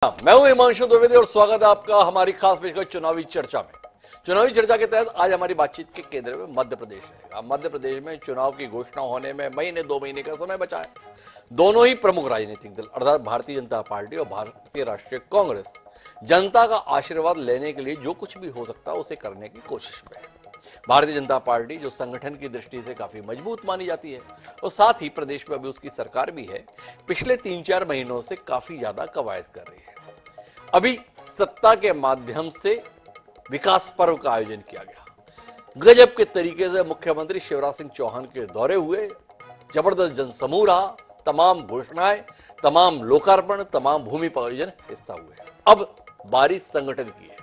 मैं हूं हिमांशु द्विवेदी और स्वागत है आपका हमारी खास पेशकश चुनावी चर्चा में। चुनावी चर्चा के तहत आज हमारी बातचीत के केंद्र में मध्य प्रदेश रहेगा। मध्य प्रदेश में चुनाव की घोषणा होने में महीने 2 महीने का समय बचा है। दोनों ही प्रमुख राजनीतिक दल अर्थात भारतीय जनता पार्टी और भारतीय राष्ट्रीय कांग्रेस जनता का आशीर्वाद लेने के लिए जो कुछ भी हो सकता है उसे करने की कोशिश में है। भारतीय जनता पार्टी जो संगठन की दृष्टि से काफी मजबूत मानी जाती है और साथ ही प्रदेश में अभी उसकी सरकार भी है, पिछले 3-4 महीनों से काफी ज्यादा कवायद कर रही है। अभी सत्ता के माध्यम से विकास पर्व का आयोजन किया गया। गजब के तरीके से मुख्यमंत्री शिवराज सिंह चौहान के दौरे हुए, जबरदस्त जनसमूह रहा, तमाम घोषणाएं, तमाम लोकार्पण, तमाम भूमि पूजन हिस्सा हुए। अब बारी संगठन की है,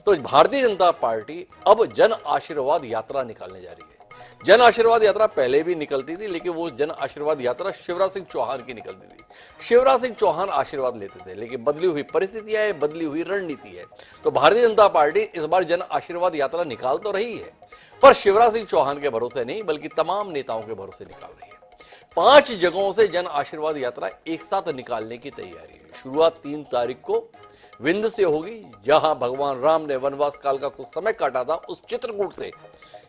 तो भारतीय जनता पार्टी अब जन आशीर्वाद यात्रा निकालने जा रही है। जन आशीर्वाद यात्रा पहले भी निकलती थी, लेकिन वो जन आशीर्वाद यात्रा शिवराज सिंह चौहान की निकलती थी। शिवराज सिंह चौहान आशीर्वाद लेते थे, लेकिन बदली हुई परिस्थितियां है, बदली हुई रणनीति है। तो भारतीय जनता पार्टी इस बार जन आशीर्वाद यात्रा निकाल तो रही है, पर शिवराज सिंह चौहान के भरोसे नहीं, बल्कि तमाम नेताओं के भरोसे निकाल रही है। 5 जगहों से जन आशीर्वाद यात्रा एक साथ निकालने की तैयारी है। शुरुआत 3 तारीख को विंध्य से होगी, जहां भगवान राम ने वनवास काल का कुछ समय काटा था। उस चित्रकूट से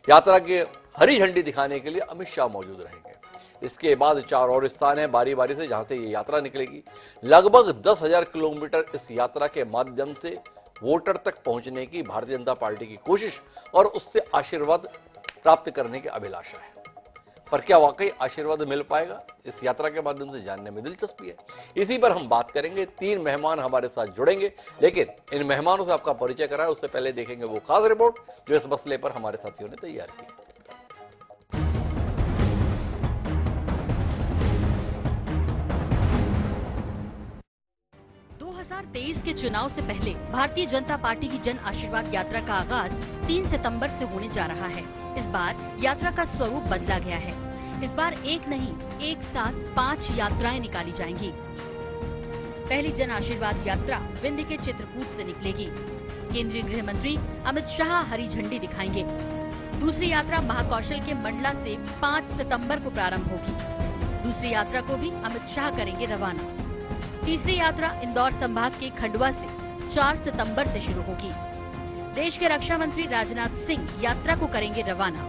यात्रा की हरी झंडी दिखाने के लिए अमित शाह मौजूद रहेंगे। इसके बाद 4 और स्थान हैं बारी बारी से जहां से ये यात्रा निकलेगी। लगभग 10,000 किलोमीटर इस यात्रा के माध्यम से वोटर तक पहुंचने की भारतीय जनता पार्टी की कोशिश और उससे आशीर्वाद प्राप्त करने की अभिलाषा है। पर क्या वाकई आशीर्वाद मिल पाएगा, इस यात्रा के माध्यम से जानने में दिलचस्पी है। इसी पर हम बात करेंगे। 3 मेहमान हमारे साथ जुड़ेंगे, लेकिन इन मेहमानों से आपका परिचय कराएं उससे पहले देखेंगे वो खास रिपोर्ट जो इस मसले पर हमारे साथियों ने तैयार की। 2023 के चुनाव से पहले भारतीय जनता पार्टी की जन आशीर्वाद यात्रा का आगाज 3 सितंबर से होने जा रहा है। इस बार यात्रा का स्वरूप बदला गया है। इस बार एक नहीं, एक साथ 5 यात्राएं निकाली जाएंगी। पहली जन आशीर्वाद यात्रा विंध्य के चित्रकूट से निकलेगी। केंद्रीय गृह मंत्री अमित शाह हरी झंडी दिखाएंगे। दूसरी यात्रा महाकौशल के मंडला से 5 सितंबर को प्रारंभ होगी। दूसरी यात्रा को भी अमित शाह करेंगे रवाना। तीसरी यात्रा इंदौर संभाग के खंडवा से 4 सितंबर से शुरू होगी। देश के रक्षा मंत्री राजनाथ सिंह यात्रा को करेंगे रवाना।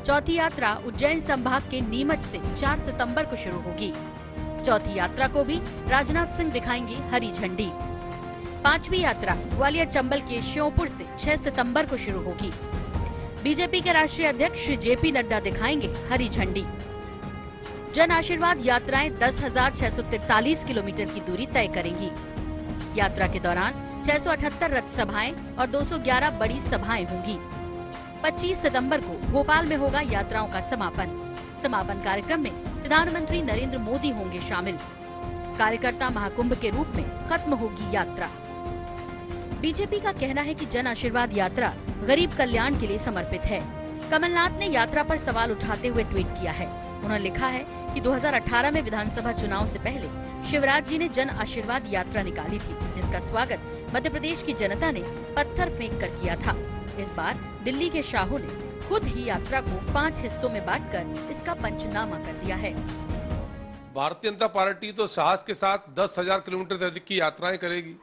चौथी यात्रा उज्जैन संभाग के नीमच से 4 सितंबर को शुरू होगी। चौथी यात्रा को भी राजनाथ सिंह दिखाएंगे हरी झंडी। 5वीं यात्रा ग्वालियर चंबल के श्योपुर से 6 सितंबर को शुरू होगी। बीजेपी के राष्ट्रीय अध्यक्ष श्री जेपी नड्डा दिखाएंगे हरी झंडी। जन आशीर्वाद यात्राएं 10,643 किलोमीटर की दूरी तय करेंगी। यात्रा के दौरान 678 रथ सभाएं और 211 बड़ी सभाएं होंगी। 25 सितंबर को भोपाल में होगा यात्राओं का समापन। समापन कार्यक्रम में प्रधानमंत्री नरेंद्र मोदी होंगे शामिल। कार्यकर्ता महाकुंभ के रूप में खत्म होगी यात्रा। बीजेपी का कहना है कि जन आशीर्वाद यात्रा गरीब कल्याण के लिए समर्पित है। कमलनाथ ने यात्रा पर सवाल उठाते हुए ट्वीट किया है। उन्होंने लिखा है कि 2018 में विधानसभा चुनाव से पहले शिवराज जी ने जन आशीर्वाद यात्रा निकाली थी, जिसका स्वागत मध्य प्रदेश की जनता ने पत्थर फेंक कर किया था। इस बार दिल्ली के शाहों ने खुद ही यात्रा को 5 हिस्सों में बांटकर इसका पंचनामा कर दिया है। भारतीय जनता पार्टी तो साहस के साथ 10,000 किलोमीटर से अधिक की यात्राएं करेगी,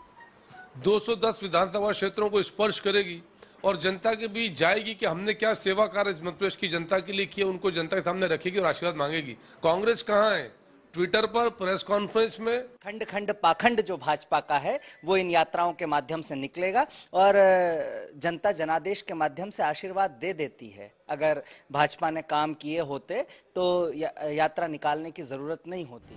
210 विधानसभा क्षेत्रों को स्पर्श करेगी और जनता के बीच जाएगी कि हमने क्या सेवा कार्य इस मध्य प्रदेश की जनता के लिए किया, उनको जनता के सामने रखेगी और आशीर्वाद मांगेगी। कांग्रेस कहाँ है? ट्विटर पर, प्रेस कॉन्फ्रेंस में। खंड खंड पाखंड जो भाजपा का है वो इन यात्राओं के माध्यम से निकलेगा और जनता जनादेश के माध्यम से आशीर्वाद दे देती है। अगर भाजपा ने काम किए होते तो यात्रा निकालने की जरूरत नहीं होती।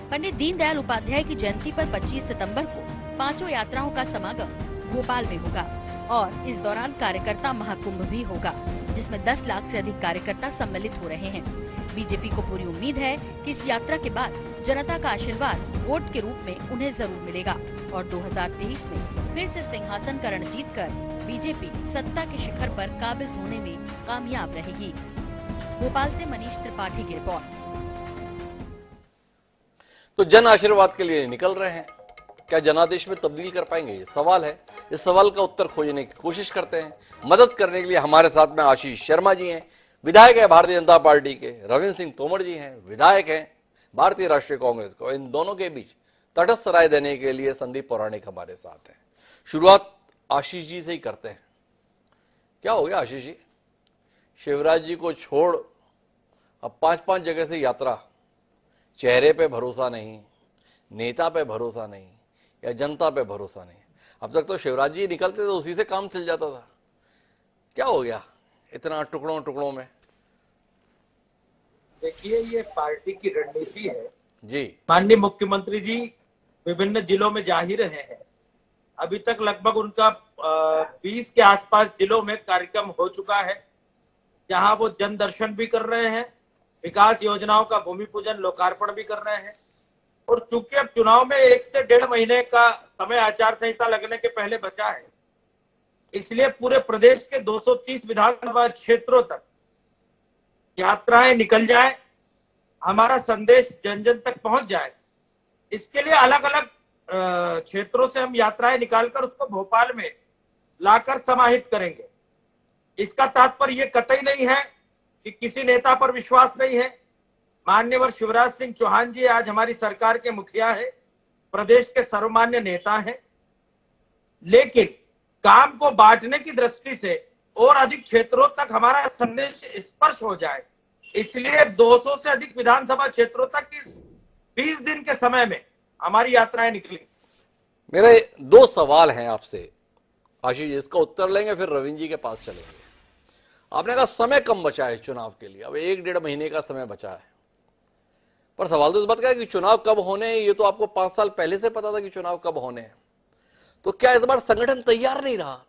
पंडित दीनदयाल उपाध्याय की जयंती पर 25 सितंबर को 5 यात्राओं का समागम भोपाल में होगा और इस दौरान कार्यकर्ता महाकुंभ भी होगा, जिसमें 10 लाख से अधिक कार्यकर्ता सम्मिलित हो रहे हैं। बीजेपी को पूरी उम्मीद है कि इस यात्रा के बाद जनता का आशीर्वाद वोट के रूप में उन्हें जरूर मिलेगा और 2023 में फिर से सिंहासन का रण जीतकर बीजेपी सत्ता के शिखर पर काबिज होने में कामयाब रहेगी। भोपाल से मनीष त्रिपाठी की रिपोर्ट। तो जन आशीर्वाद के लिए निकल रहे हैं, क्या जनादेश में तब्दील कर पाएंगे, ये सवाल है। इस सवाल का उत्तर खोजने की कोशिश करते हैं। मदद करने के लिए हमारे साथ में आशीष शर्मा जी हैं, विधायक है भारतीय जनता पार्टी के। रविंद्र सिंह तोमर जी हैं, विधायक हैं भारतीय राष्ट्रीय कांग्रेस को। इन दोनों के बीच तटस्थ राय देने के लिए संदीप पौराणिक हमारे साथ हैं। शुरुआत आशीष जी से ही करते हैं। क्या हो गया आशीष जी, शिवराज जी को छोड़ अब 5-5 जगह से यात्रा, चेहरे पे भरोसा नहीं, नेता पे भरोसा नहीं, या जनता पे भरोसा नहीं। अब तक तो शिवराज जी निकलते तो उसी से काम चल जाता था, क्या हो गया इतना टुकड़ों टुकड़ों में? देखिए, ये पार्टी की रणनीति है जी। माननीय मुख्यमंत्री जी विभिन्न जिलों में जा ही रहे हैं। अभी तक लगभग उनका 20 के आसपास जिलों में कार्यक्रम हो चुका है, जहां वो जन दर्शन भी कर रहे हैं, विकास योजनाओं का भूमि पूजन लोकार्पण भी कर रहे हैं। और चूंकि अब चुनाव में 1 से 1.5 महीने का समय आचार संहिता लगने के पहले बचा है, इसलिए पूरे प्रदेश के 230 विधानसभा क्षेत्रों तक यात्राएं निकल जाए, हमारा संदेश जन जन तक पहुंच जाए। इसके लिए अलग अलग क्षेत्रों से हम यात्राएं निकालकर उसको भोपाल में लाकर समाहित करेंगे। इसका तात्पर्य ये कतई नहीं है कि किसी नेता पर विश्वास नहीं है। माननीय शिवराज सिंह चौहान जी आज हमारी सरकार के मुखिया है, प्रदेश के सर्वमान्य नेता हैं, लेकिन काम को बांटने की दृष्टि से और अधिक क्षेत्रों तक हमारा संदेश स्पर्श हो जाए, इसलिए 200 से अधिक विधानसभा क्षेत्रों तक इस 20 दिन के समय में हमारी यात्राएं निकली। मेरे 2 सवाल हैं आपसे आशीष जी, इसका उत्तर लेंगे फिर रविंद्र जी के पास चलेंगे। आपने कहा समय कम बचा है चुनाव के लिए, अब 1-1.5 महीने का समय बचा है, पर सवाल तो इस बात का है कि चुनाव कब होने हैं, ये तो आपको 5 साल पहले से पता था कि चुनाव कब होने हैं। तो क्या इस बार संगठन तैयार नहीं रहा?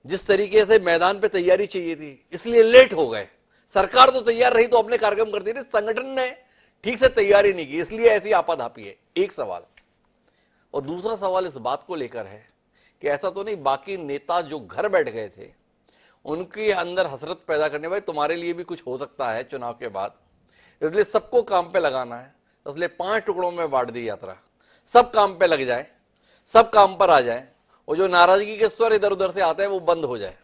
जिस तरीके से मैदान पे तैयारी चाहिए थी, इसलिए लेट हो गए। सरकार तो तैयार रही तो अपने कार्यक्रम करती रही, संगठन ने ठीक से तैयारी नहीं की, इसलिए ऐसी आपाधापी है। एक सवाल। और दूसरा सवाल इस बात को लेकर है कि ऐसा तो नहीं बाकी नेता जो घर बैठ गए थे उनके अंदर हसरत पैदा करने, भाई तुम्हारे लिए भी कुछ हो सकता है चुनाव के बाद, इसलिए सबको काम पे लगाना है, इसलिए 5 टुकड़ों में बांट दी यात्रा, सब काम पे लग जाए, सब काम पर आ जाए, और जो नाराजगी के स्वर इधर उधर से आते हैं वो बंद हो जाए,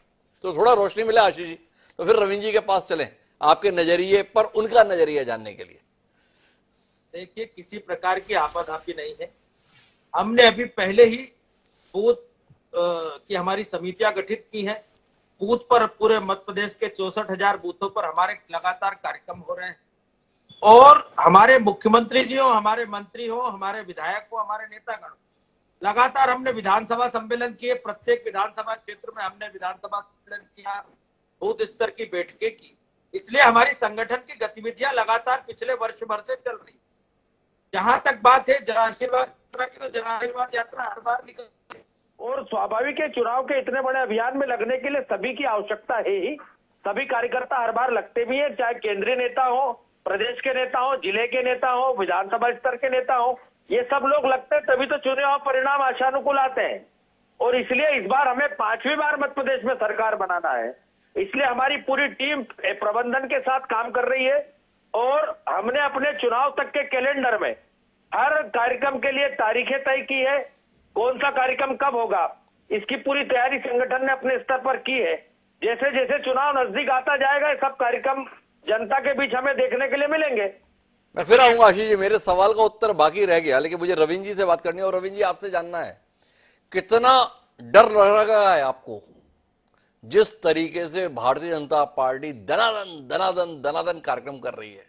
तो थोड़ा रोशनी मिले आशीष जी। तो फिर रविंद्र जी के पास चलें आपके नजरिए पर, उनका नजरिया जानने के लिए। देखिए, किसी प्रकार की आपाधापी नहीं है। हमने अभी पहले ही बूथ की हमारी समितियां गठित की हैं। बूथ पर पूरे मध्य प्रदेश के 64,000 बूथों पर हमारे लगातार कार्यक्रम हो रहे हैं, और हमारे मुख्यमंत्री जी हो, हमारे मंत्री हो, हमारे विधायक हो, हमारे नेतागण, लगातार हमने विधानसभा सम्मेलन किए। प्रत्येक विधानसभा क्षेत्र में हमने विधानसभा सम्मेलन किया, बूथ स्तर की बैठकें की। इसलिए हमारी संगठन की गतिविधियां लगातार पिछले वर्ष भर से चल रही। जहां तक बात है जन आशीर्वाद यात्रा की, तो जन आशीर्वाद यात्रा हर बार निकलती है, और स्वाभाविक है चुनाव के इतने बड़े अभियान में लगने के लिए सभी की आवश्यकता है ही। सभी कार्यकर्ता हर बार लगते भी है, चाहे केंद्रीय नेता हो, प्रदेश के नेता हो, जिले के नेता हो, विधानसभा स्तर के नेता हो, ये सब लोग लगते हैं, तभी तो चुनाव परिणाम आशानुकूल आते हैं। और इसलिए इस बार हमें 5वीं बार मध्य प्रदेश में सरकार बनाना है, इसलिए हमारी पूरी टीम प्रबंधन के साथ काम कर रही है, और हमने अपने चुनाव तक के कैलेंडर में हर कार्यक्रम के लिए तारीखें तय की है। कौन सा कार्यक्रम कब होगा, इसकी पूरी तैयारी संगठन ने अपने स्तर पर की है। जैसे जैसे चुनाव नजदीक आता जाएगा, सब कार्यक्रम जनता के बीच हमें देखने के लिए मिलेंगे। मैं फिर आऊंगा आशीष जी, मेरे सवाल का उत्तर बाकी रह गया, लेकिन मुझे रविंद्र जी से बात करनी है। और रविंद्र जी, आपसे जानना है कितना डर लग रहा है आपको जिस तरीके से भारतीय जनता पार्टी दनादन कार्यक्रम कर रही है?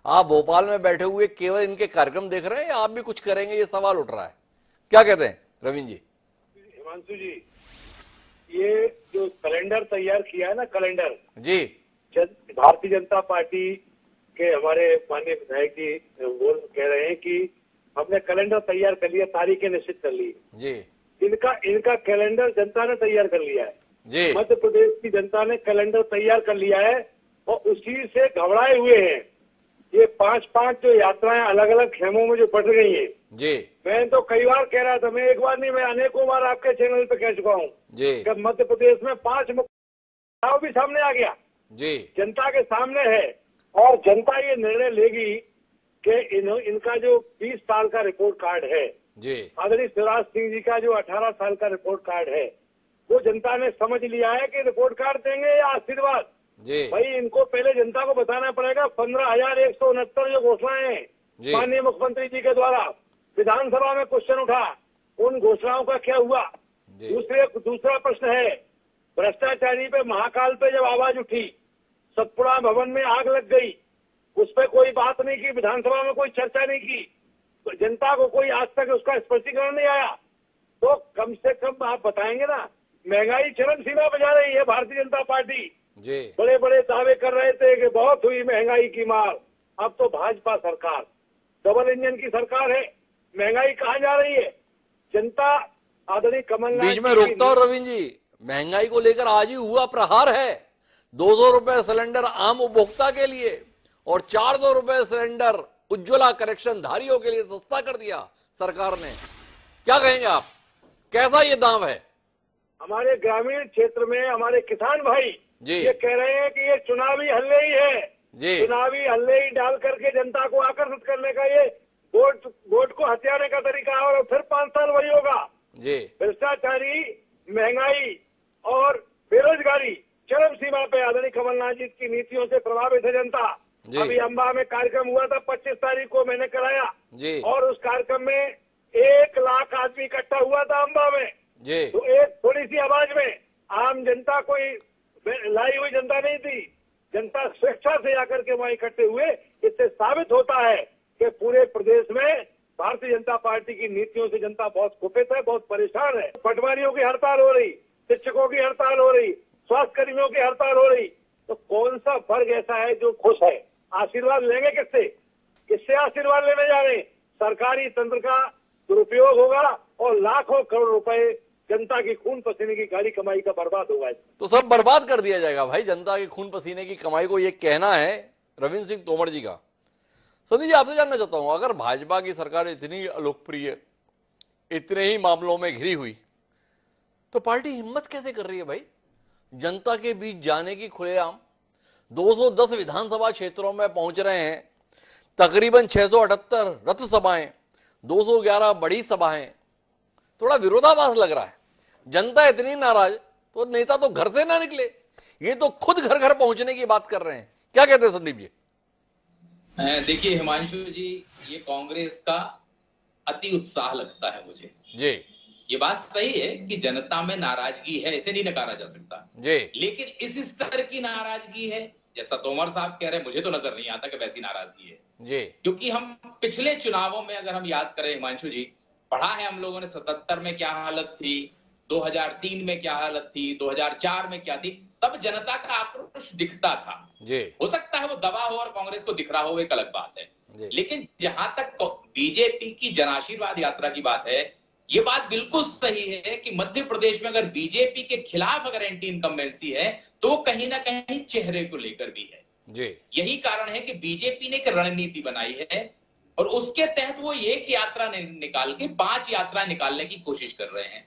आप भोपाल में बैठे हुए केवल इनके कार्यक्रम देख रहे हैं या आप भी कुछ करेंगे, ये सवाल उठ रहा है। क्या कहते हैं रविंद्र जी? हिमांशु जी, ये जो कैलेंडर तैयार किया है ना, कैलेंडर जी, भारतीय जनता पार्टी के हमारे माननीय विधायक जी बोल कह रहे हैं कि हमने कैलेंडर तैयार कर लिया, तारीखें निश्चित कर ली जी। इनका कैलेंडर जनता ने तैयार कर लिया है जी। मध्य प्रदेश की जनता ने कैलेंडर तैयार कर लिया है, और उसी से घबराए हुए हैं। ये 5-5 जो यात्राएं अलग अलग खेमों में जो पड़ गई हैं जी। मैं तो कई बार कह रहा था, मैं एक बार नहीं, मैं अनेकों बार आपके चैनल पे कह चुका हूँ जी। कि मध्य प्रदेश में 5 चुनाव भी सामने आ गया जी, जनता के सामने है, और जनता ये निर्णय लेगी कि इनका जो 20 साल का रिपोर्ट कार्ड है जी, आदरणीय शिवराज सिंह जी का जो 18 साल का रिपोर्ट कार्ड है, वो जनता ने समझ लिया है कि रिपोर्ट कार्ड देंगे या आशीर्वाद। जी। भाई इनको पहले जनता को बताना पड़ेगा। 15,169 जो घोषणाएं हैं माननीय मुख्यमंत्री जी के द्वारा विधानसभा में क्वेश्चन उठा, उन घोषणाओं का क्या हुआ? दूसरा प्रश्न है, भ्रष्टाचारी पे महाकाल पे जब आवाज उठी, सतपुड़ा भवन में आग लग गई, उस पर कोई बात नहीं की, विधानसभा में कोई चर्चा नहीं की, तो जनता को कोई आज तक उसका स्पष्टीकरण नहीं आया। तो कम से कम आप बताएंगे ना, महंगाई चरम सीमा पे जा रही है, भारतीय जनता पार्टी बड़े बड़े दावे कर रहे थे कि बहुत हुई महंगाई की मार, अब तो भाजपा सरकार डबल इंजन की सरकार है, महंगाई कहाँ जा रही है? जनता आदरणीय कमलनाथ बीच में रोकता हूं रविंद्र जी, महंगाई को लेकर आज ही हुआ प्रहार है। 200 रुपए सिलेंडर आम उपभोक्ता के लिए और 400 रुपए सिलेंडर उज्ज्वला कनेक्शन धारियों के लिए सस्ता कर दिया सरकार ने। क्या कहेंगे आप, कैसा ये दाम है? हमारे ग्रामीण क्षेत्र में हमारे किसान भाई ये कह रहे हैं कि ये चुनावी हल्ले ही है, चुनावी हल्ले ही डाल करके जनता को आकर्षित करने का ये वोट को हथियाने का तरीका है, और फिर 5 साल वही होगा। भ्रष्टाचारी, महंगाई और बेरोजगारी चरम सीमा पे आदरणीय कमलनाथ जी की नीतियों से प्रभावित है जनता। अभी अंबा में कार्यक्रम हुआ था, 25 तारीख को मैंने कराया, और उस कार्यक्रम में 1 लाख आदमी इकट्ठा हुआ था अंबा में। तो एक थोड़ी सी आवाज में आम जनता कोई लाई हुई जनता नहीं थी, जनता स्वेच्छा से आकर के वहां इकट्ठे हुए। इससे साबित होता है कि पूरे प्रदेश में भारतीय जनता पार्टी की नीतियों से जनता बहुत कुपित है, बहुत परेशान है। पटवारियों की हड़ताल हो रही, शिक्षकों की हड़ताल हो रही, स्वास्थ्य कर्मियों की हड़ताल हो रही, तो कौन सा वर्ग ऐसा है जो खुश है? आशीर्वाद लेंगे किससे? किससे आशीर्वाद लेने जा रहे हैं? सरकारी तंत्र का दुरुपयोग होगा और लाखों करोड़ रुपए जनता की खून पसीने की गाड़ी कमाई का बर्बाद होगा। तो सब बर्बाद कर दिया जाएगा भाई, जनता की खून पसीने की कमाई को, ये कहना है रविंद्र सिंह तोमर जी का। संदीप जी, आपसे जानना चाहता हूं, अगर भाजपा की सरकार इतनी अलोकप्रिय, इतने ही मामलों में घिरी हुई, तो पार्टी हिम्मत कैसे कर रही है भाई जनता के बीच जाने की खुलेआम? 210 विधानसभा क्षेत्रों में पहुंच रहे हैं, तकरीबन 678 रथ सभाएं, 211 बड़ी सभाएं। थोड़ा विरोधाभास लग रहा है। जनता इतनी नाराज तो नेता तो घर से ना निकले, ये तो खुद घर घर पहुंचने की बात कर रहे हैं। क्या कहते हैं संदीप जी? देखिए हिमांशु जी, ये कांग्रेस का अति उत्साह लगता है मुझे जी। ये बात सही है कि जनता में नाराजगी है, इसे नहीं नकारा जा सकता जी, लेकिन इस स्तर की नाराजगी है जैसा तोमर साहब कह रहे हैं, मुझे तो नजर नहीं आता कि वैसी नाराजगी है जी। क्योंकि हम पिछले चुनावों में अगर हम याद करें हिमांशु जी, पढ़ा है हम लोगों ने 77 में क्या हालत थी, 2003 में क्या हालत थी, 2004 में क्या थी, तब जनता का आक्रोश दिखता था जी। हो सकता है वो दबा हो और कांग्रेस को दिख रहा हो, एक अलग बात है। लेकिन जहां तक बीजेपी की जन आशीर्वाद यात्रा की बात है, ये बात बिल्कुल सही है कि मध्य प्रदेश में अगर बीजेपी के खिलाफ अगर एंटी इनकम्बेंसी है तो वो कहीं ना कहीं चेहरे को लेकर भी है जी। यही कारण है कि बीजेपी ने एक रणनीति बनाई है और उसके तहत वो एक यात्रा निकाल के 5 यात्रा निकालने की कोशिश कर रहे हैं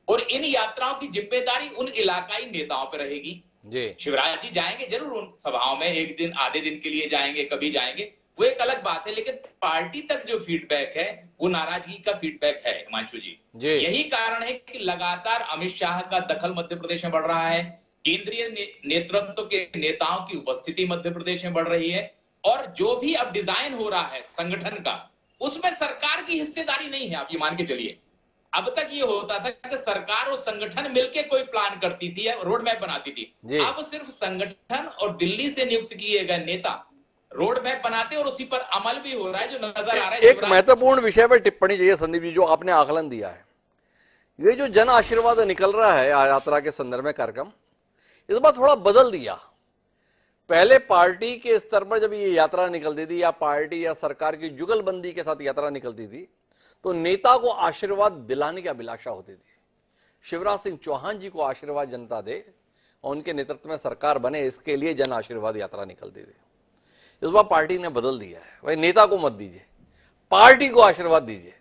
और इन यात्राओं की जिम्मेदारी उन इलाकाई नेताओं पर रहेगी जी। शिवराज जी जाएंगे जरूर उन सभाओं में, एक दिन आधे दिन के लिए जाएंगे, कभी जाएंगे, वो एक अलग बात है, लेकिन पार्टी तक जो फीडबैक है वो नाराजगी का फीडबैक है हिमांशु जी। यही कारण है कि लगातार अमित शाह का दखल मध्य प्रदेश में बढ़ रहा है, केंद्रीय नेतृत्व के नेताओं की उपस्थिति मध्य प्रदेश में बढ़ रही है और जो भी अब डिजाइन हो रहा है संगठन का, उसमें सरकार की हिस्सेदारी नहीं है। आप ये मान के चलिए, अब तक ये होता था कि सरकार और संगठन मिलकर कोई प्लान करती थी, रोड मैप बनाती थी, अब सिर्फ संगठन और दिल्ली से नियुक्त किए गए नेता रोड मैप बनाते और उसी पर अमल भी हो रहा है, जो नजर आ रहा है। एक महत्वपूर्ण विषय पर टिप्पणी चाहिए संदीप जी, जो आपने आकलन दिया है, ये जो जन आशीर्वाद निकल रहा है यात्रा के संदर्भ में कार्यक्रम, इस बार थोड़ा बदल दिया। पहले पार्टी के स्तर पर जब ये यात्रा निकलती थी या पार्टी या सरकार की जुगलबंदी के साथ यात्रा निकलती थी तो नेता को आशीर्वाद दिलाने की अभिलाषा होती थी। शिवराज सिंह चौहान जी को आशीर्वाद जनता दे और उनके नेतृत्व में सरकार बने, इसके लिए जन आशीर्वाद यात्रा निकलती थी। इस बार पार्टी ने बदल दिया है, भाई नेता को मत दीजिए, पार्टी को आशीर्वाद दीजिए।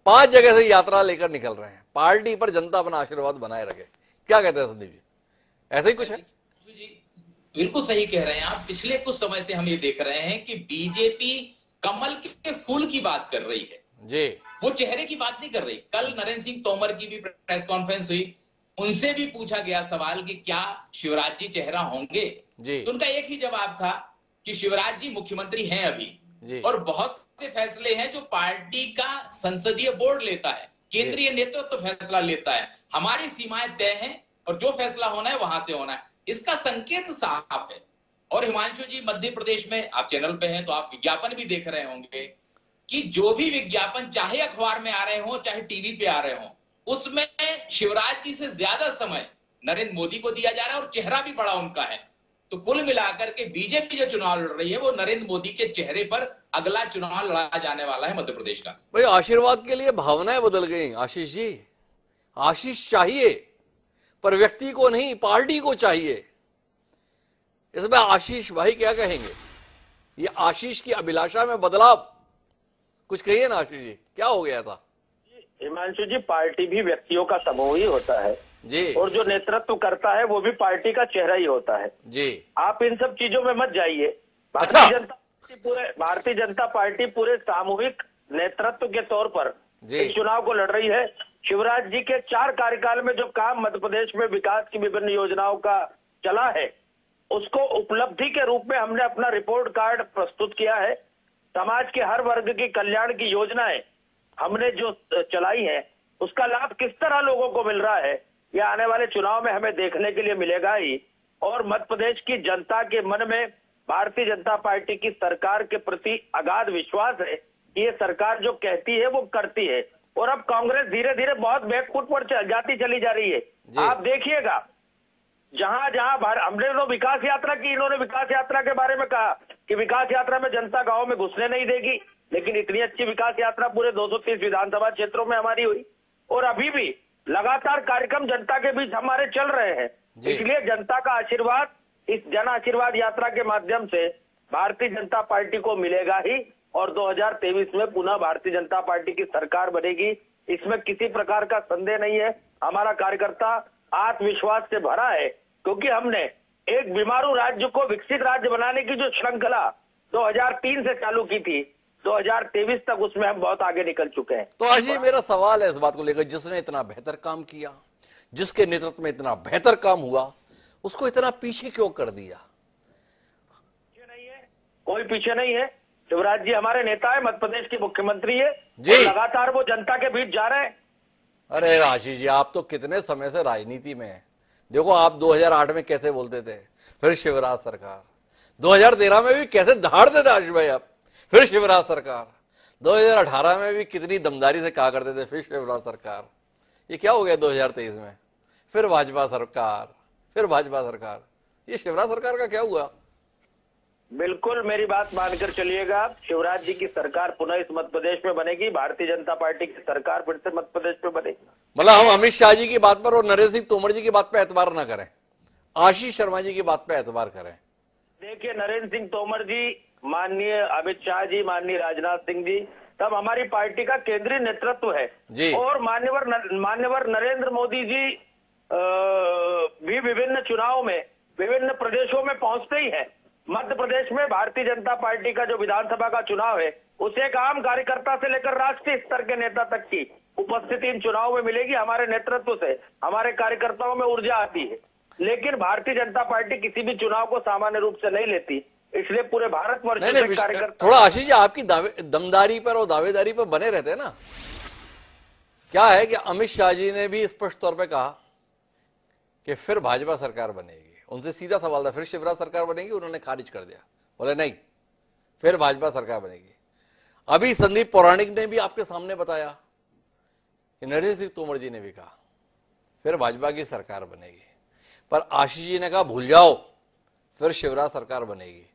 5 जगह से यात्रा लेकर निकल रहे हैं, पार्टी पर जनता अपना आशीर्वाद बनाए रखे। क्या कहते हैं संदीप जी, ऐसा ही कुछ है? जी बिल्कुल सही कह रहे हैं आप। पिछले कुछ समय से हम ये देख रहे हैं कि बीजेपी कमल के फूल की बात कर रही है जी, वो चेहरे की बात नहीं कर रही। कल नरेंद्र सिंह तोमर की भी प्रेस कॉन्फ्रेंस हुई, उनसे भी पूछा गया सवाल कि क्या शिवराज जी चेहरा होंगे जी, तो उनका एक ही जवाब था कि शिवराज जी मुख्यमंत्री हैं अभी और बहुत ऐसे फैसले हैं जो पार्टी का संसदीय बोर्ड लेता है, केंद्रीय नेतृत्व फैसला लेता है, हमारी सीमाएं तय हैं और जो फैसला होना है वहां से होना है। इसका संकेत साफ है। और हिमांशु जी, मध्य प्रदेश में आप चैनल पे हैं तो आप विज्ञापन भी देख रहे होंगे कि जो भी विज्ञापन चाहे अखबार में आ रहे हो चाहे टीवी पे आ रहे हो, उसमें शिवराज जी से ज्यादा समय नरेंद्र मोदी को दिया जा रहा है और चेहरा भी बड़ा उनका है। तो कुल मिलाकर के बीजेपी जो चुनाव लड़ रही है वो नरेंद्र मोदी के चेहरे पर अगला चुनाव लड़ा जाने वाला है मध्य प्रदेश का। भाई आशीर्वाद के लिए भावनाएं बदल गई आशीष जी। आशीष चाहिए पर व्यक्ति को नहीं, पार्टी को चाहिए। इसमें आशीष भाई क्या कहेंगे? ये आशीष की अभिलाषा में बदलाव, कुछ कहिए ना आशीष जी, क्या हो गया था? हिमांशु जी, पार्टी भी व्यक्तियों का समूह ही होता है जी, और जो नेतृत्व करता है वो भी पार्टी का चेहरा ही होता है जी। आप इन सब चीजों में मत जाइए। अच्छा। भारतीय जनता पार्टी पूरे सामूहिक नेतृत्व के तौर पर इस चुनाव को लड़ रही है। शिवराज जी के 4 कार्यकाल में जो काम मध्य प्रदेश में विकास की विभिन्न योजनाओं का चला है, उसको उपलब्धि के रूप में हमने अपना रिपोर्ट कार्ड प्रस्तुत किया है। समाज के हर वर्ग की कल्याण की योजनाएं हमने जो चलाई है, उसका लाभ किस तरह लोगों को मिल रहा है, यह आने वाले चुनाव में हमें देखने के लिए मिलेगा ही। और मध्य प्रदेश की जनता के मन में भारतीय जनता पार्टी की सरकार के प्रति अगाध विश्वास है कि ये सरकार जो कहती है वो करती है। और अब कांग्रेस धीरे धीरे बहुत बैकफुट पर जाती चली जा रही है। आप देखिएगा, जहां जहां हमने तो विकास यात्रा की, इन्होंने विकास यात्रा के बारे में कहा कि विकास यात्रा में जनता गांव में घुसने नहीं देगी, लेकिन इतनी अच्छी विकास यात्रा पूरे 230 विधानसभा क्षेत्रों में हमारी हुई। और अभी भी लगातार कार्यक्रम जनता के बीच हमारे चल रहे हैं। इसलिए जनता का आशीर्वाद इस जन आशीर्वाद यात्रा के माध्यम से भारतीय जनता पार्टी को मिलेगा ही। और 2023 में पुनः भारतीय जनता पार्टी की सरकार बनेगी, इसमें किसी प्रकार का संदेह नहीं है। हमारा कार्यकर्ता आत्मविश्वास से भरा है, क्योंकि हमने एक बीमारू राज्य को विकसित राज्य बनाने की जो श्रृंखला 2003 से चालू की थी, 2023 तक उसमें हम बहुत आगे निकल चुके हैं। तो आज ये मेरा सवाल है इस बात को लेकर, जिसने इतना बेहतर काम किया, जिसके नेतृत्व में इतना बेहतर काम हुआ, उसको इतना पीछे क्यों कर दिया? पीछे नहीं है, कोई पीछे नहीं है। शिवराज जी हमारे नेता है, मध्य प्रदेश के मुख्यमंत्री है जी, लगातार वो जनता के बीच जा रहे हैं। अरे आशीष जी, आप तो कितने समय से राजनीति में हैं। देखो आप 2008 में कैसे बोलते थे, फिर शिवराज सरकार, 2013 में भी कैसे दहाड़ते थे आशीष भाई आप, फिर शिवराज सरकार, 2018 में भी कितनी दमदारी से कहा करते थे, फिर शिवराज सरकार। ये क्या हो गया 2023 में? फिर भाजपा सरकार, फिर भाजपा सरकार। ये शिवराज सरकार का क्या हुआ? बिल्कुल मेरी बात मानकर चलिएगा, शिवराज जी की सरकार पुनः इस मध्य प्रदेश में बनेगी। भारतीय जनता पार्टी की सरकार फिर से मध्य प्रदेश में बनेगी। मतलब हम अमित शाह जी की बात पर और नरेंद्र सिंह तोमर जी की बात पर एतबार ना करें, आशीष शर्मा जी की बात पर एतबार करें। देखिए, नरेंद्र सिंह तोमर जी, माननीय अमित शाह जी, माननीय राजनाथ सिंह जी, तब हमारी पार्टी का केंद्रीय नेतृत्व है जी। और मान्यवर नरेंद्र मोदी जी भी विभिन्न चुनाव में विभिन्न प्रदेशों में पहुंचते ही हैं। मध्य प्रदेश में भारतीय जनता पार्टी का जो विधानसभा का चुनाव है, उसे एक आम कार्यकर्ता से लेकर राष्ट्रीय स्तर के नेता तक की उपस्थिति इन चुनाव में मिलेगी। हमारे नेतृत्व से हमारे कार्यकर्ताओं में ऊर्जा आती है, लेकिन भारतीय जनता पार्टी किसी भी चुनाव को सामान्य रूप से नहीं लेती। इसलिए पूरे भारतवर्ष में कार्यकर्ता थोड़ा आशीष जी आपकी दमदारी पर और दावेदारी पर बने रहते हैं ना। क्या है कि अमित शाह जी ने भी स्पष्ट तौर पर कहा कि फिर भाजपा सरकार बनेगी। उनसे सीधा सवाल था, फिर शिवराज सरकार बनेगी? उन्होंने खारिज कर दिया, बोले नहीं, फिर भाजपा सरकार बनेगी। अभी संदीप पौराणिक ने भी आपके सामने बताया कि नरेंद्र सिंह तोमर जी ने भी कहा फिर भाजपा की सरकार बनेगी, पर आशीष जी ने कहा भूल जाओ, फिर शिवराज सरकार बनेगी।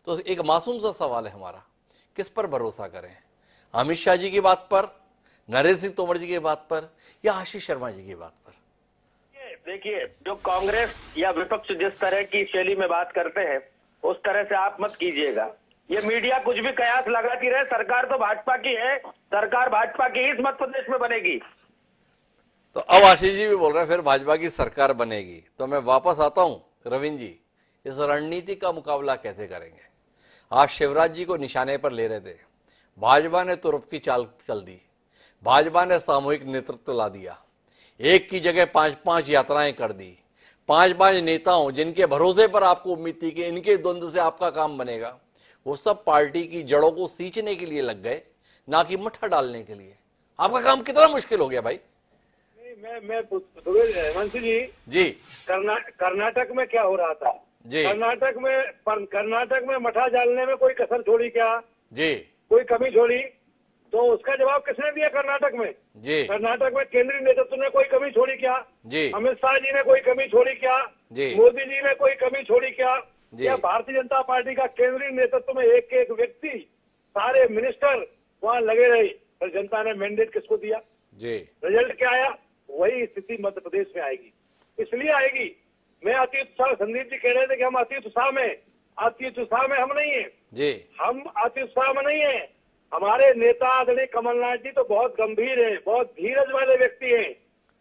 तो एक मासूम सा सवाल है हमारा, किस पर भरोसा करें? अमित शाह जी की बात पर, नरेंद्र सिंह तोमर जी की बात पर, या आशीष शर्मा जी की बात पर? देखिए, जो कांग्रेस या विपक्ष जिस तरह की शैली में बात करते हैं, उस तरह से आप मत कीजिएगा। ये मीडिया कुछ भी कयास लगाती रहे, सरकार तो भाजपा की है, सरकार भाजपा की ही इस मध्य प्रदेश में बनेगी। तो अब आशीष जी भी बोल रहे हैं फिर भाजपा की सरकार बनेगी। तो मैं वापस आता हूं रविंद्र जी, इस रणनीति का मुकाबला कैसे करेंगे? आप शिवराज जी को निशाने पर ले रहे थे, भाजपा ने तुरुप की चाल चल दी, भाजपा ने सामूहिक नेतृत्व ला दिया, एक की जगह 5-5 यात्राएं कर दी, 5-5 नेताओं जिनके भरोसे पर आपको उम्मीद थी कि इनके द्वंद्व से आपका काम बनेगा, वो सब पार्टी की जड़ों को सींचने के लिए लग गए, ना कि मठा डालने के लिए। आपका काम कितना मुश्किल हो गया भाई? मैं हिमांशु जी कर्नाटक में क्या हो रहा था जी? कर्नाटक में मठा डालने में कोई कसर छोड़ी क्या जी? कोई कमी छोड़ी? तो उसका जवाब किसने दिया कर्नाटक में जी? कर्नाटक में केंद्रीय नेतृत्व ने कोई कमी छोड़ी क्या जी? अमित शाह जी ने कोई कमी छोड़ी क्या जी? मोदी जी ने कोई कमी छोड़ी क्या जी? या भारतीय जनता पार्टी का केंद्रीय नेतृत्व में एक एक व्यक्ति, सारे मिनिस्टर वहाँ लगे रहे, और जनता ने मैंडेट किसको दिया जी? रिजल्ट क्या आया? वही स्थिति मध्य प्रदेश में आएगी। इसलिए आएगी, मैं अति उत्साह, संदीप जी कह रहे थे कि हम अति उत्साह में हम नहीं है जी। हम अति उत्साह में नहीं है। हमारे नेता आदरणीय कमलनाथ जी तो बहुत गंभीर हैं, बहुत धीरज वाले व्यक्ति हैं,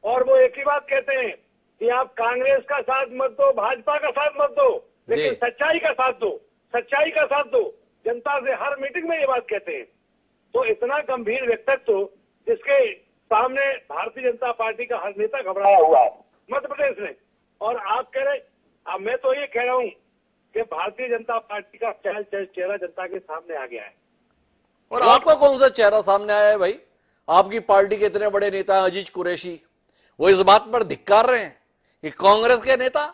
और वो एक ही बात कहते हैं कि आप कांग्रेस का साथ मत दो, भाजपा का साथ मत दो, लेकिन सच्चाई का साथ दो, सच्चाई का साथ दो। जनता से हर मीटिंग में ये बात कहते हैं। तो इतना गंभीर व्यक्तित्व जिसके सामने भारतीय जनता पार्टी का हर नेता घबराया हुआ है मध्य प्रदेश में, और आप कह रहे, अब मैं तो ये कह रहा हूँ कि भारतीय जनता पार्टी का चेहरा जनता के सामने आ गया है। और आपका कौन सा चेहरा सामने आया है भाई? आपकी पार्टी के इतने बड़े नेता अजीज कुरैशी वो इस बात पर धिक्कार रहे हैं कि कांग्रेस के नेता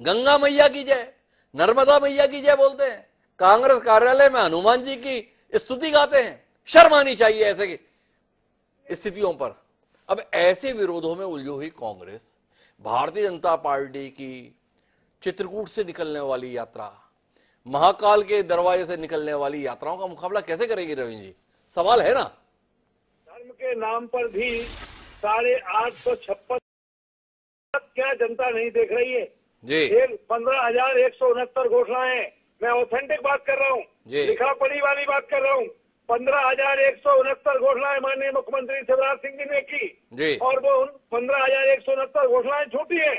गंगा मैया की जय, नर्मदा मैया की जय बोलते हैं, कांग्रेस कार्यालय में हनुमान जी की स्तुति गाते हैं। शर्म आनी चाहिए ऐसे स्थितियों पर। अब ऐसे विरोधों में उलझी हुई कांग्रेस भारतीय जनता पार्टी की चित्रकूट से निकलने वाली यात्रा, महाकाल के दरवाजे से निकलने वाली यात्राओं का मुकाबला कैसे करेगी रविंद्र जी? सवाल है ना। धर्म के नाम पर भी 856 क्या जनता नहीं देख रही है जी? 15,169 घोषणाएं, मैं ऑथेंटिक बात कर रहा हूँ, लिखा पढ़ी वाली बात कर रहा हूँ। 15,169 घोषणाएं माननीय मुख्यमंत्री शिवराज सिंह जी ने की जी। और वो उन 15,169 घोषणाएं झूठी है।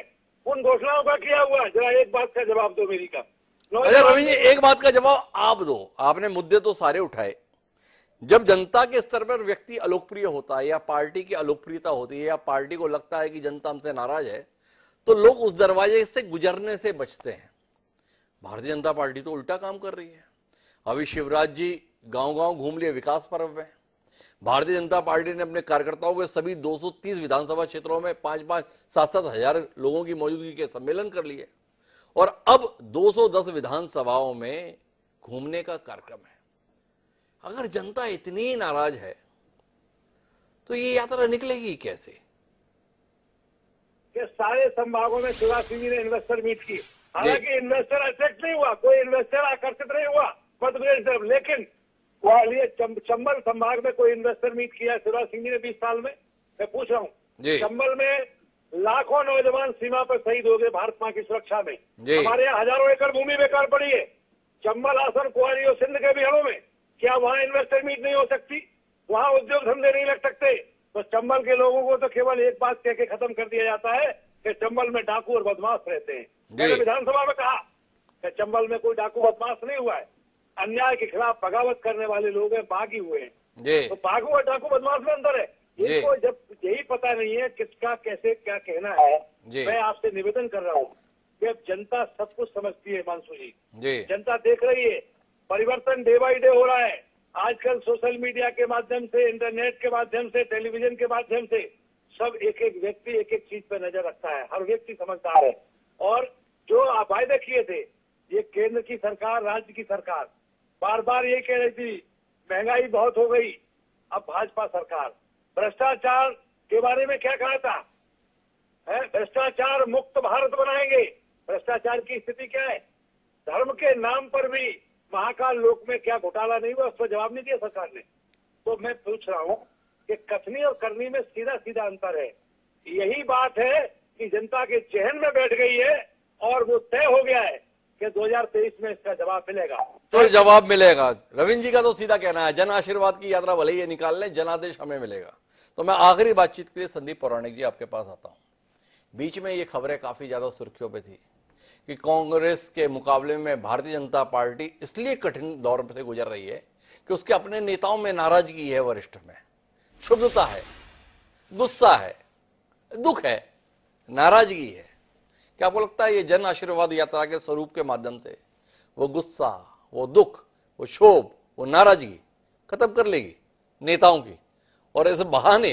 उन घोषणाओं का किया हुआ, जरा एक बात का जवाब दो मेरी का। अच्छा रविंद्र जी, एक बात का जवाब आप दो। आपने मुद्दे तो सारे उठाए। जब जनता के स्तर पर व्यक्ति अलोकप्रिय होता है या पार्टी की अलोकप्रियता होती है या पार्टी को लगता है कि जनता हमसे नाराज है, तो लोग उस दरवाजे से गुजरने से बचते हैं। भारतीय जनता पार्टी तो उल्टा काम कर रही है। अभी शिवराज जी गांव-गांव घूम लिए विकास पर्व में। भारतीय जनता पार्टी ने अपने कार्यकर्ताओं के सभी 230 विधानसभा क्षेत्रों में 5-5, 7-7 हजार लोगों की मौजूदगी के सम्मेलन कर लिए, और अब 210 विधानसभाओं में घूमने का कार्यक्रम है। अगर जनता इतनी नाराज है तो ये यात्रा निकलेगी कैसे? कि सारे संभागों में शिवराज सिंह जी ने इन्वेस्टर मीट की, हालांकि इन्वेस्टर अट्रैक्ट नहीं हुआ, कोई इन्वेस्टर आकर्षित नहीं हुआ मध्य प्रदेश तरफ, लेकिन चंबल संभाग में कोई इन्वेस्टर मीट किया शिवराज सिंह जी ने 20 साल में? मैं पूछ रहा हूँ। चंबल में लाखों नौजवान सीमा पर शहीद हो गए भारत मां की सुरक्षा में। हमारे यहाँ हजारों एकड़ भूमि बेकार पड़ी है चंबल, आसन, कुआरी और सिंध के बिहारों में। क्या वहाँ इन्वेस्टर मीट नहीं हो सकती? वहाँ उद्योग धंधे नहीं लग सकते? तो चंबल के लोगों को तो केवल एक बात कह के खत्म कर दिया जाता है कि चंबल में डाकू और बदमाश रहते हैं। मैंने विधानसभा में कहा कि चंबल में कोई डाकू बदमाश नहीं हुआ है, अन्याय के खिलाफ बगावत करने वाले लोग हैं, बागी हुए हैं। तो बागू और डाकू बदमाश में अंतर है। इनको जब यही पता नहीं है किसका कैसे क्या कहना है, मैं आपसे निवेदन कर रहा हूँ कि अब जनता सब कुछ समझती है मानसू जी, जनता देख रही है, परिवर्तन डे बाई डे हो रहा है। आजकल सोशल मीडिया के माध्यम से, इंटरनेट के माध्यम से, टेलीविजन के माध्यम से सब एक एक व्यक्ति एक एक चीज पे नजर रखता है, हर व्यक्ति समझदार है। और जो आप वायदे किए थे, ये केंद्र की सरकार, राज्य की सरकार बार बार ये कह रही थी महंगाई बहुत हो गई। अब भाजपा सरकार भ्रष्टाचार के बारे में क्या कहा था? भ्रष्टाचार मुक्त भारत बनाएंगे। भ्रष्टाचार की स्थिति क्या है? धर्म के नाम पर भी महाकाल लोक में क्या घोटाला नहीं हुआ, उस पर जवाब नहीं दिया सरकार ने। तो मैं पूछ रहा हूँ कि कथनी और करनी में सीधा सीधा अंतर है। यही बात है कि जनता के जहन में बैठ गई है और वो तय हो गया है कि 2023 में इसका जवाब मिलेगा। तो जवाब मिलेगा। रविंद्र जी का तो सीधा कहना है जन आशीर्वाद की यात्रा भले ही निकाल लें, जनादेश हमें मिलेगा। तो मैं आखिरी बातचीत के लिए संदीप पौराणिक जी आपके पास आता हूं। बीच में ये खबरें काफी ज्यादा सुर्खियों पे थी कि कांग्रेस के मुकाबले में भारतीय जनता पार्टी इसलिए कठिन दौर से गुजर रही है कि उसके अपने नेताओं में नाराजगी है, वरिष्ठ में क्षुब्धता है, गुस्सा है, दुख है, नाराजगी है। क्या आपको लगता है ये जन आशीर्वाद यात्रा के स्वरूप के माध्यम से वो गुस्सा, वो दुख वो क्षोभ, वो नाराजगी खत्म कर लेगी नेताओं की, और ऐसे बहाने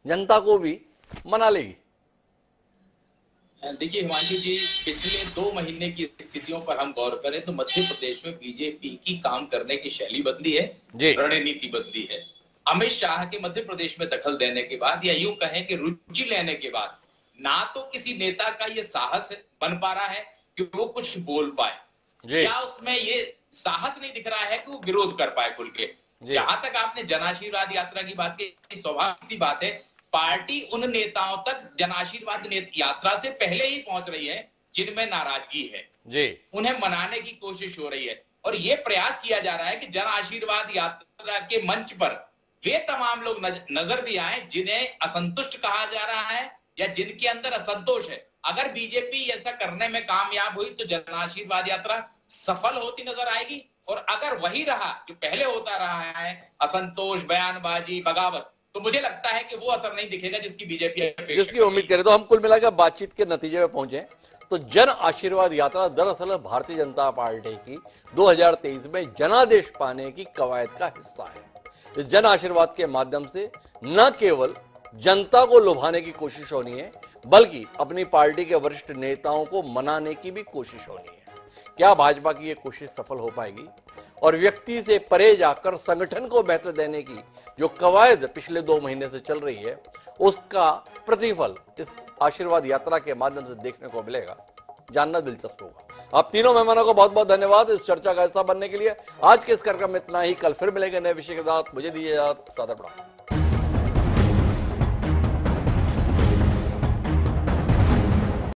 जनता को भी मना लेगी। देखिए हिमांशु जी, पिछले 2 महीने की स्थितियों पर हम गौर करें तो मध्य प्रदेश में बीजेपी की काम करने की शैली बदली है, रणनीति बदली है। अमित शाह के मध्य प्रदेश में दखल देने के बाद, या यूं कहें कि रुचि लेने के बाद, ना तो किसी नेता का ये साहस बन पा रहा है कि वो कुछ बोल पाए, या उसमें ये साहस नहीं दिख रहा है कि वो विरोध कर पाए खुल के। जहां तक आपने जन आशीर्वाद यात्रा की बात की, स्वाभाविक सी बात है, पार्टी उन नेताओं तक जन आशीर्वाद यात्रा से पहले ही पहुंच रही है जिनमें नाराजगी है जी, उन्हें मनाने की कोशिश हो रही है, और ये प्रयास किया जा रहा है कि जन आशीर्वाद यात्रा के मंच पर वे तमाम लोग नजर भी आए जिन्हें असंतुष्ट कहा जा रहा है या जिनके अंदर असंतोष है। अगर बीजेपी ऐसा करने में कामयाब हुई तो जन आशीर्वाद यात्रा सफल होती नजर आएगी, और अगर वही रहा जो पहले होता रहा है, असंतोष, बयानबाजी, बगावत, तो मुझे लगता है कि वो असर नहीं दिखेगा जिसकी बीजेपी जिसकी उम्मीद करे। तो हम कुल मिलाकर बातचीत के नतीजे में पहुंचे तो जन आशीर्वाद यात्रा दरअसल भारतीय जनता पार्टी की 2023 में जनादेश पाने की कवायद का हिस्सा है। इस जन आशीर्वाद के माध्यम से न केवल जनता को लुभाने की कोशिश होनी है, बल्कि अपनी पार्टी के वरिष्ठ नेताओं को मनाने की भी कोशिश होनी है। क्या भाजपा की ये कोशिश सफल हो पाएगी, और व्यक्ति से परे जाकर संगठन को महत्व देने की जो कवायद पिछले 2 महीने से चल रही है, उसका प्रतिफल इस आशीर्वाद यात्रा के माध्यम से देखने को मिलेगा? जानना दिलचस्प होगा। आप तीनों मेहमानों को बहुत बहुत धन्यवाद इस चर्चा का हिस्सा बनने के लिए। आज के इस कार्यक्रम में इतना ही। कल फिर मिलेंगे नए विषय के साथ। मुझे दीजिए इजाजत। सादर प्रणाम।